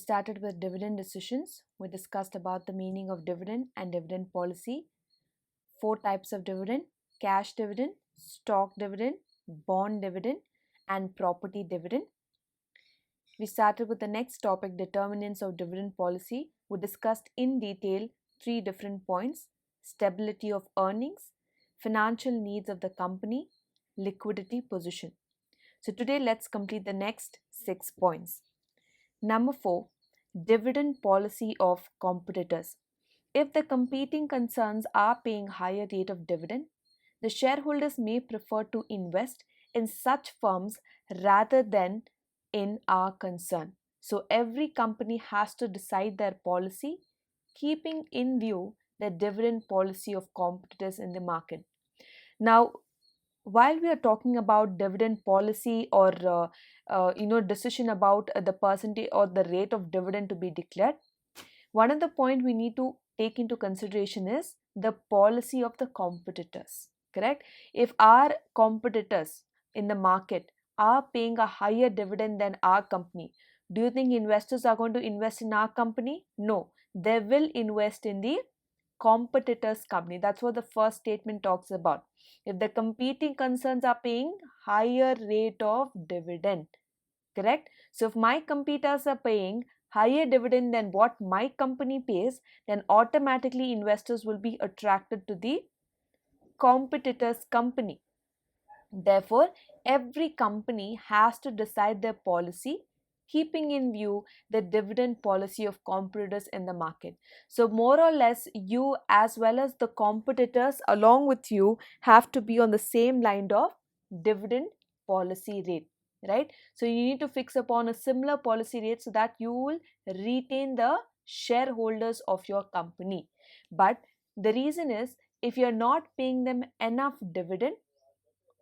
started with dividend decisions. We discussed about the meaning of dividend and dividend policy. 4 types of dividend: cash dividend, stock dividend, bond dividend, and property dividend. We started with the next topic, determinants of dividend policy. We discussed in detail 3 different points: stability of earnings, financial needs of the company, liquidity position. So today let's complete the next 6 points. Number 4, dividend policy of competitors. If the competing concerns are paying higher rate of dividend, the shareholders may prefer to invest in such firms rather than in our concern. So every company has to decide their policy, keeping in view the dividend policy of competitors in the market. Now, while we are talking about dividend policy or decision about the percentage or the rate of dividend to be declared, one of the point we need to take into consideration is the policy of the competitors. Correct? If our competitors in the market are paying a higher dividend than our company, do you think investors are going to invest in our company? No, they will invest in the competitors' company. That's what the first statement talks about. If the competing concerns are paying higher rate of dividend, correct? So if my competitors are paying higher dividend than what my company pays, then automatically investors will be attracted to the competitor's company. Therefore, every company has to decide their policy, keeping in view the dividend policy of competitors in the market. So, more or less, you as well as the competitors along with you have to be on the same line of dividend policy rate, right? So, you need to fix upon a similar policy rate so that you will retain the shareholders of your company. But the reason is, if you're not paying them enough dividend,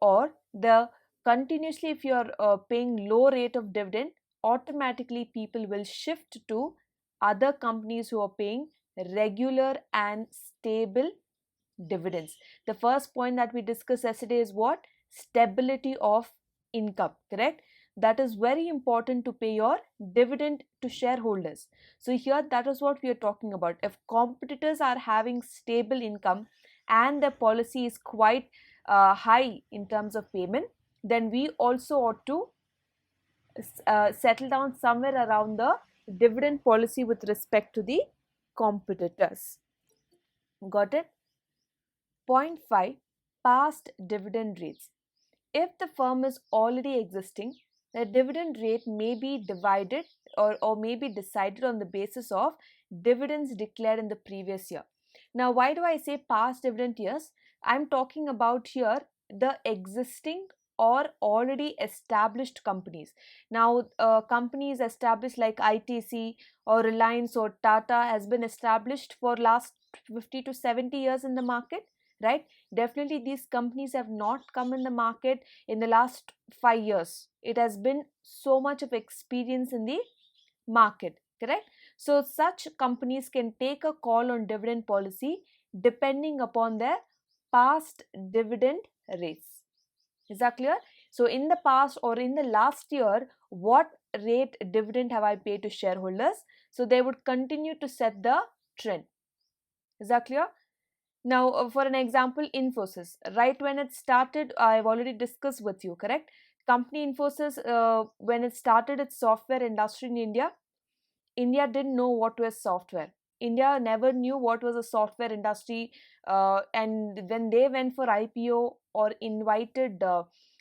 or the continuously if you are paying low rate of dividend, automatically people will shift to other companies who are paying regular and stable dividends. The first point that we discussed yesterday is what? Stability of income, correct? That is very important to pay your dividend to shareholders. So here that is what we are talking about. If competitors are having stable income and the policy is quite high in terms of payment, then we also ought to settle down somewhere around the dividend policy with respect to the competitors. Got it? Point 5, past dividend rates. If the firm is already existing, the dividend rate may be divided or may be decided on the basis of dividends declared in the previous year. Now, why do I say past dividend years? I'm talking about here the existing or already established companies. Now, companies established like ITC or Reliance or Tata has been established for last 50 to 70 years in the market, right? Definitely these companies have not come in the market in the last 5 years. It has been so much of experience in the market, correct? So such companies can take a call on dividend policy depending upon their past dividend rates. Is that clear? So in the past or in the last year, what rate dividend have I paid to shareholders? So they would continue to set the trend. Is that clear? Now, for an example, Infosys. Right when it started, I've already discussed with you, correct? Company Infosys, when it started its software industry in India, India didn't know what was software. India never knew what was a software industry. And when they went for IPO or invited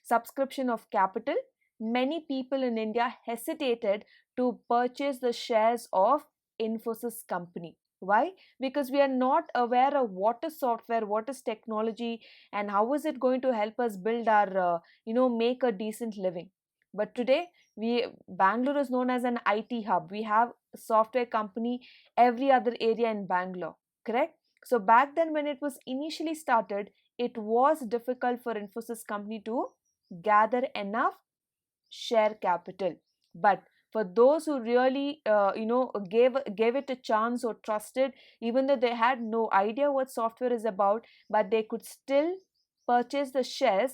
subscription of capital, many people in India hesitated to purchase the shares of Infosys company. Why? Because we are not aware of what is software, what is technology, and how is it going to help us build our, make a decent living. But today, Bangalore is known as an IT hub. We have a software company every other area in Bangalore, correct? So back then when it was initially started, it was difficult for Infosys company to gather enough share capital. But for those who really gave it a chance or trusted, even though they had no idea what software is about, but they could still purchase the shares.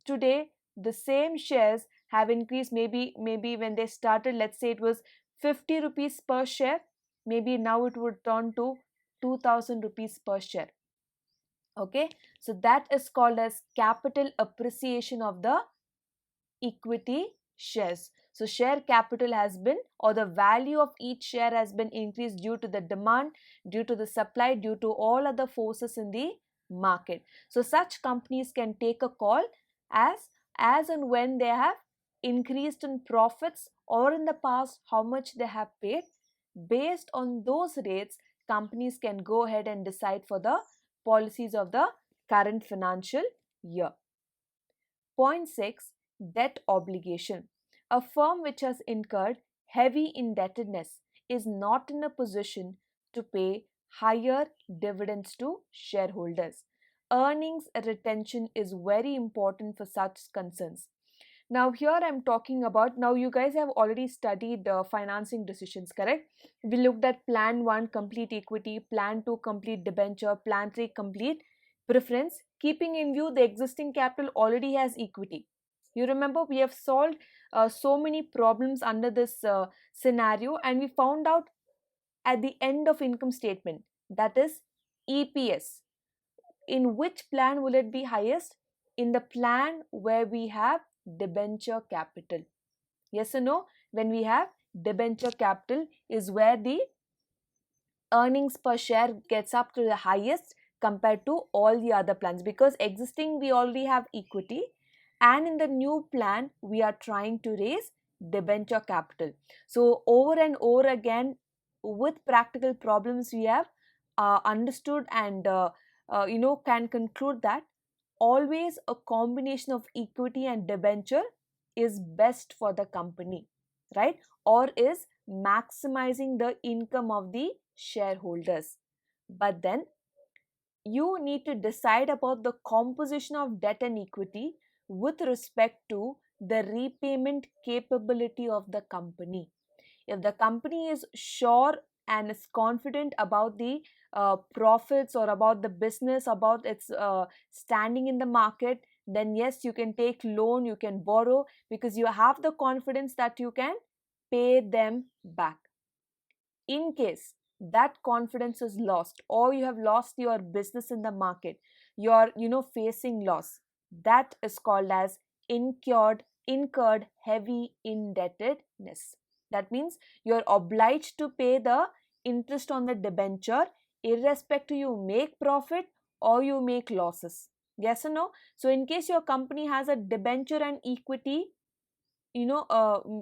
Today the same shares have increased. Maybe when they started, let's say it was 50 rupees per share, maybe now it would turn to 2000 rupees per share. Okay, so that is called as capital appreciation of the equity shares. So share capital has been, or the value of each share has been increased due to the demand, due to the supply, due to all other forces in the market. So such companies can take a call as and when they have increased in profits, or in the past how much they have paid. Based on those rates, companies can go ahead and decide for the policies of the current financial year. Point 6, debt obligation. A firm which has incurred heavy indebtedness is not in a position to pay higher dividends to shareholders. Earnings retention is very important for such concerns. Now here I'm talking about, now you guys have already studied financing decisions, correct? We looked at plan 1 complete equity, plan 2 complete debenture, plan 3 complete preference, keeping in view the existing capital already has equity. You remember we have solved so many problems under this scenario, and we found out at the end of income statement, that is EPS. In which plan will it be highest? In the plan where we have debenture capital. Yes or no? When we have debenture capital is where the earnings per share gets up to the highest compared to all the other plans, because existing we already have equity, and in the new plan we are trying to raise debenture capital. So over and over again, with practical problems, we have understood and can conclude that always a combination of equity and debenture is best for the company, right? Or is maximizing the income of the shareholders. But then you need to decide about the composition of debt and equity with respect to the repayment capability of the company. If the company is sure and is confident about the profits, or about the business, about its standing in the market, then yes, you can take loan, you can borrow, because you have the confidence that you can pay them back. In case that confidence is lost, or you have lost your business in the market, you're facing loss, that is called as incurred heavy indebtedness. That means you're obliged to pay the interest on the debenture, irrespective you make profit or you make losses. Yes or no? So in case your company has a debenture and equity,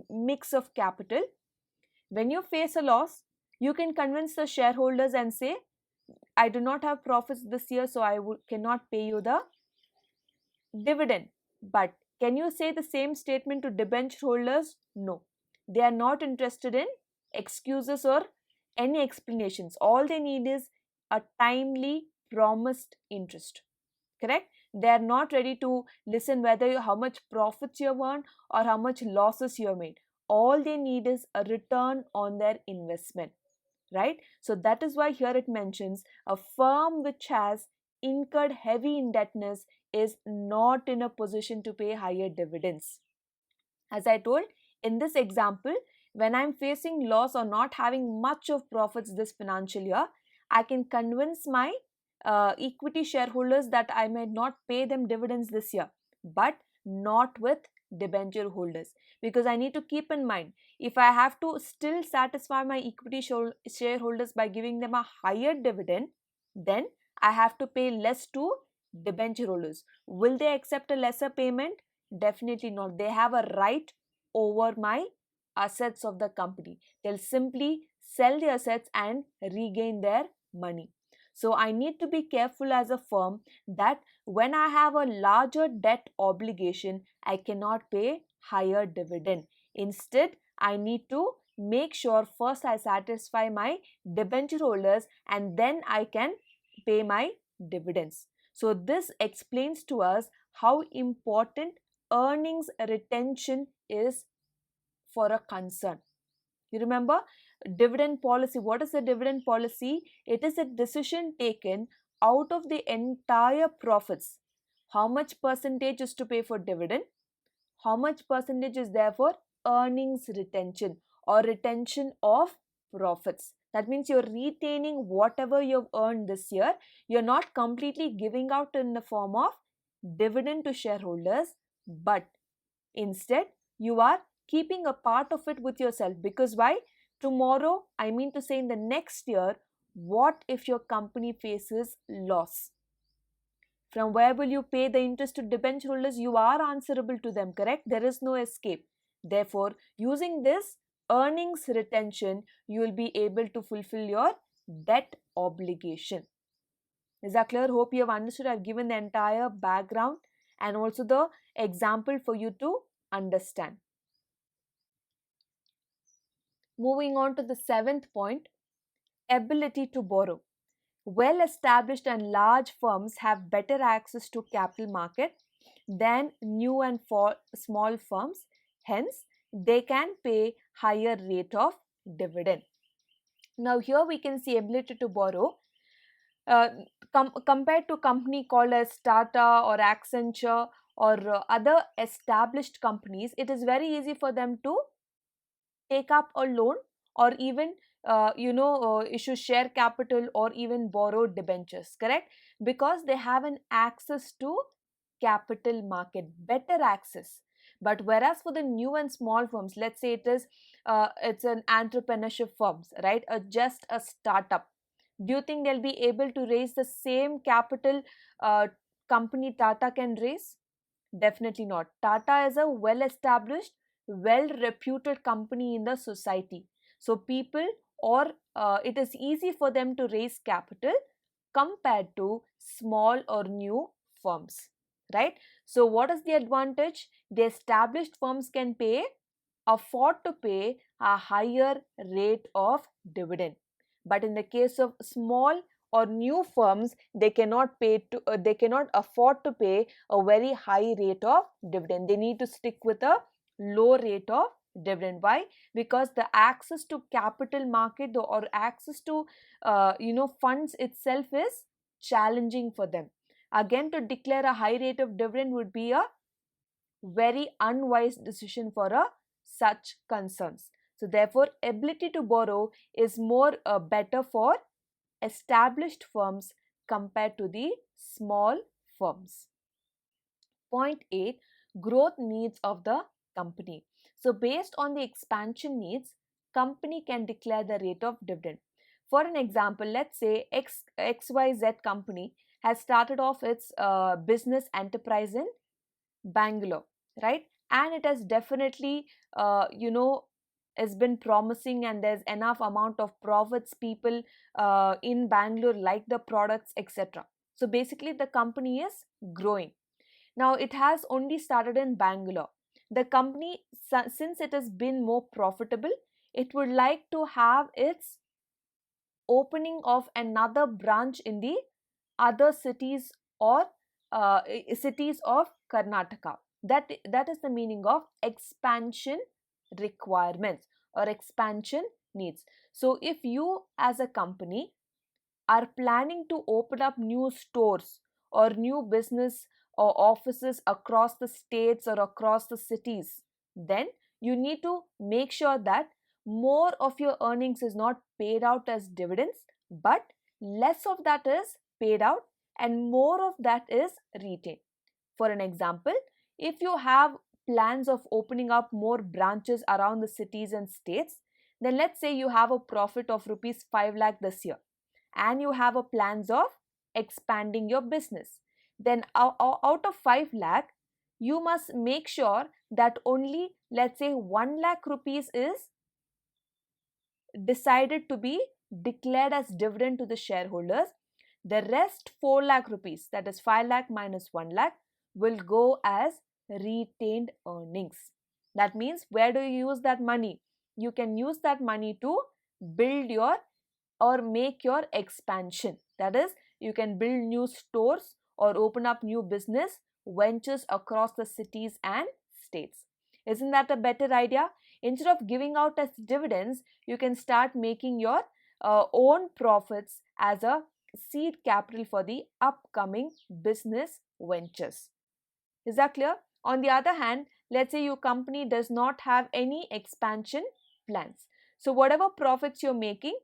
mix of capital, when you face a loss, you can convince the shareholders and say, I do not have profits this year, so I cannot pay you the dividend. But can you say the same statement to debenture holders? No. They are not interested in excuses or any explanations. All they need is a timely promised interest. Correct? They are not ready to listen how much profits you have earned or how much losses you have made. All they need is a return on their investment. Right? So that is why here it mentions a firm which has incurred heavy indebtedness is not in a position to pay higher dividends. As I told, in this example, when I'm facing loss or not having much of profits this financial year, I can convince my equity shareholders that I may not pay them dividends this year, but not with debenture holders, because I need to keep in mind, if I have to still satisfy my equity shareholders by giving them a higher dividend, then I have to pay less to debenture holders. Will they accept a lesser payment? Definitely not. They have a right over my assets of the company. They'll simply sell the assets and regain their money. So I need to be careful as a firm that when I have a larger debt obligation, I cannot pay higher dividend. Instead, I need to make sure first I satisfy my debenture holders, and then I can pay my dividends. So this explains to us how important earnings retention is for a concern. You remember dividend policy. What is the dividend policy? It is a decision taken out of the entire profits. How much percentage is to pay for dividend? How much percentage is there for earnings retention? or retention of profits. That means you're retaining whatever you've earned this year. You're not completely giving out in the form of dividend to shareholders, but instead you are keeping a part of it with yourself. Because why? Tomorrow, I mean to say in the next year, what if your company faces loss? From where will you pay the interest to debenture holders? You are answerable to them, correct? There is no escape. Therefore, using this earnings retention, you will be able to fulfill your debt obligation. Is that clear? Hope you have understood. I've given the entire background and also the example for you to understand. Moving on to the seventh point, ability to borrow. Well-established and large firms have better access to capital market than new and small firms. Hence, they can pay higher rate of dividend. Now, here we can see ability to borrow. Compared to company called as Tata or Accenture or other established companies, it is very easy for them to take up a loan or even issue share capital or even borrow debentures, correct? Because they have an access to capital market, better access. But whereas for the new and small firms, let's say it's an entrepreneurship firms, right, or just a startup, do you think they'll be able to raise the same capital company Tata can raise? Definitely not. Tata is a well established, well reputed company in the society. So, people or it is easy for them to raise capital compared to small or new firms, right? So, what is the advantage? The established firms can afford to pay a higher rate of dividend. But in the case of small or new firms, they cannot afford to pay a very high rate of dividend. They need to stick with a low rate of dividend. Why? Because the access to capital market or access to funds itself is challenging for them. Again, to declare a high rate of dividend would be a very unwise decision for such concerns. So therefore, ability to borrow is more better for established firms compared to the small firms. Point 8, growth needs of the company. So based on the expansion needs, company can declare the rate of dividend. For an example, let's say XYZ company has started off its business enterprise in Bangalore, right? And it has definitely, has been promising, and there's enough amount of profits. People in Bangalore like the products, etc. So basically, the company is growing. Now, it has only started in Bangalore. The company, since it has been more profitable, it would like to have its opening of another branch in the other cities or cities of Karnataka. That is the meaning of expansion requirements or expansion needs. So if you as a company are planning to open up new stores or new business or offices across the states or across the cities, then you need to make sure that more of your earnings is not paid out as dividends, but less of that is paid out and more of that is retained. For an example, if you have plans of opening up more branches around the cities and states, then let's say you have a profit of rupees 5 lakh this year and you have a plans of expanding your business. Then out of 5 lakh, you must make sure that only, let's say, 1 lakh rupees is decided to be declared as dividend to the shareholders. The rest 4 lakh rupees, that is 5 lakh minus 1 lakh, will go as retained earnings. That means, where do you use that money? You can use that money to build your or make your expansion. That is, you can build new stores or open up new business ventures across the cities and states. Isn't that a better idea? Instead of giving out as dividends, you can start making your own profits as a seed capital for the upcoming business ventures. Is that clear? On the other hand, let's say your company does not have any expansion plans. So whatever profits you're making,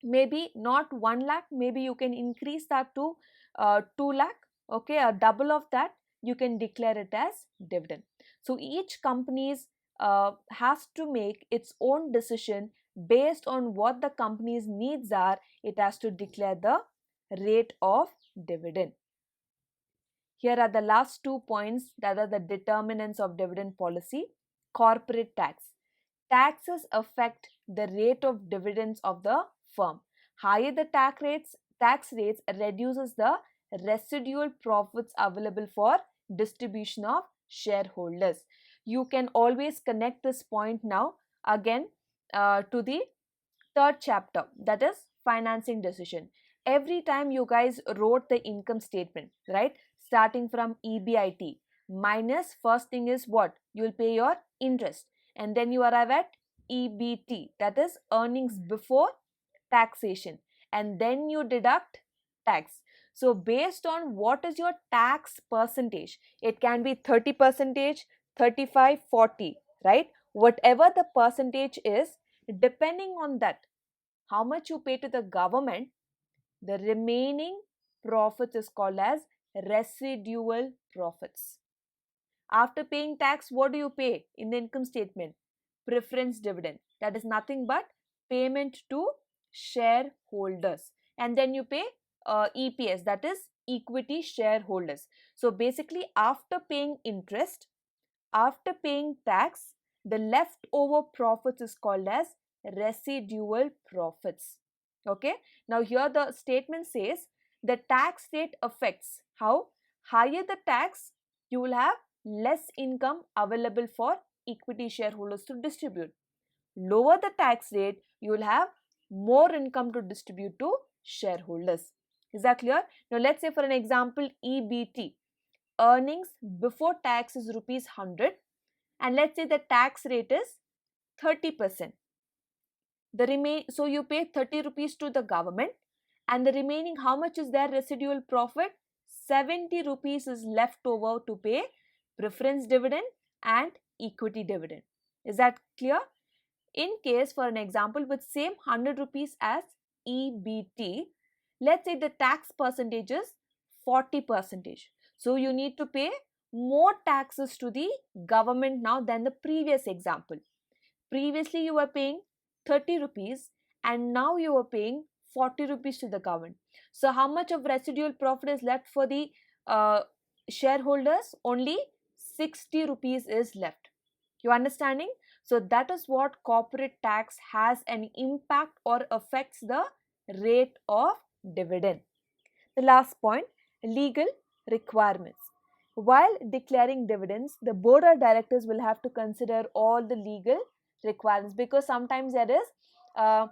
maybe not 1 lakh, maybe you can increase that to 2 lakh, okay, a double of that, you can declare it as dividend. So each company's has to make its own decision based on what the company's needs are. It has to declare the rate of dividend. Here are the last 2 points that are the determinants of dividend policy. Corporate tax. Taxes affect the rate of dividends of the firm. Higher the tax rates reduces the residual profits available for distribution of shareholders. You can always connect this point now again to the third chapter, that is financing decision. Every time you guys wrote the income statement, right, starting from EBIT minus, first thing is what, you will pay your interest, and then you arrive at EBT, that is earnings before taxation, and then you deduct tax. So based on what is your tax percentage, it can be 30 percentage, 35, 40, right, whatever the percentage is, depending on that how much you pay to the government, the remaining profits is called as residual profits. After paying tax, what do you pay in the income statement? Preference dividend. That is nothing but payment to shareholders. And then you pay EPS, that is equity shareholders. So basically, after paying interest, after paying tax, the leftover profits is called as residual profits. Okay. Now here the statement says the tax rate affects how? Higher the tax, you will have less income available for equity shareholders to distribute. Lower the tax rate, you will have more income to distribute to shareholders. Is that clear? Now let's say for an example, EBT, earnings before tax is rupees 100, and let's say the tax rate is 30%. So you pay 30 rupees to the government, and the remaining, how much is their residual profit? 70 rupees is left over to pay preference dividend and equity dividend. Is that clear? In case, for an example, with same 100 rupees as EBT, let's say the tax percentage is 40%. So you need to pay more taxes to the government now than the previous example. Previously you were paying 30 rupees and now you are paying 40 rupees to the government. So how much of residual profit is left for the shareholders? Only 60 rupees is left. You understanding? So that is what corporate tax has an impact or affects the rate of dividend. The last point, legal requirements. While declaring dividends, the board of directors will have to consider all the legal requirements, because sometimes there is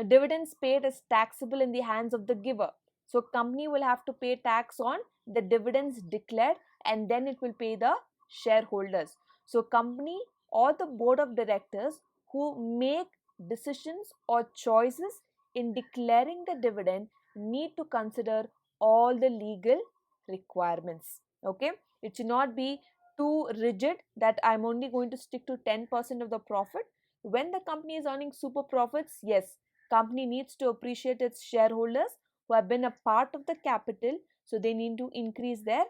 dividends paid is taxable in the hands of the giver. So company will have to pay tax on the dividends declared, and then it will pay the shareholders. So company or the board of directors who make decisions or choices in declaring the dividend need to consider all the legal requirements. Okay, it should not be too rigid that I'm only going to stick to 10% of the profit. When the company is earning super profits, yes, company needs to appreciate its shareholders who have been a part of the capital, so they need to increase their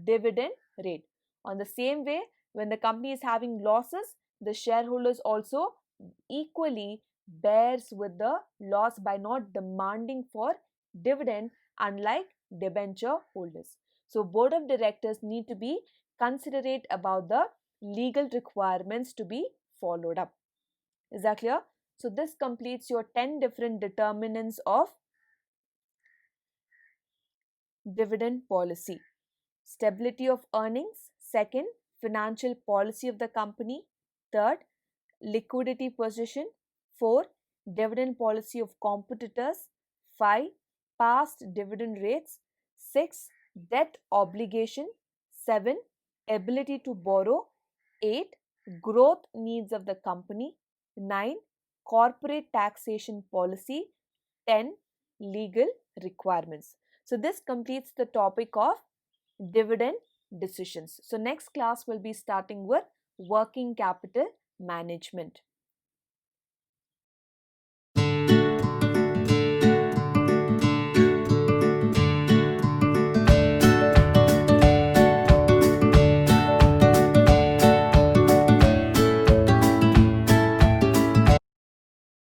dividend rate. On the same way, when the company is having losses, the shareholders also equally bears with the loss by not demanding for dividend, unlike debenture holders. So board of directors need to be considerate about the legal requirements to be followed up. Is that clear? So this completes your 10 different determinants of dividend policy. Stability of earnings. Second, financial policy of the company. Third, liquidity position. 4, dividend policy of competitors. 5, past dividend rates. 6, debt obligation. 7, ability to borrow. 8, growth needs of the company. 9, corporate taxation policy. 10, legal requirements. So this completes the topic of dividend decisions. So next class will be starting with working capital management.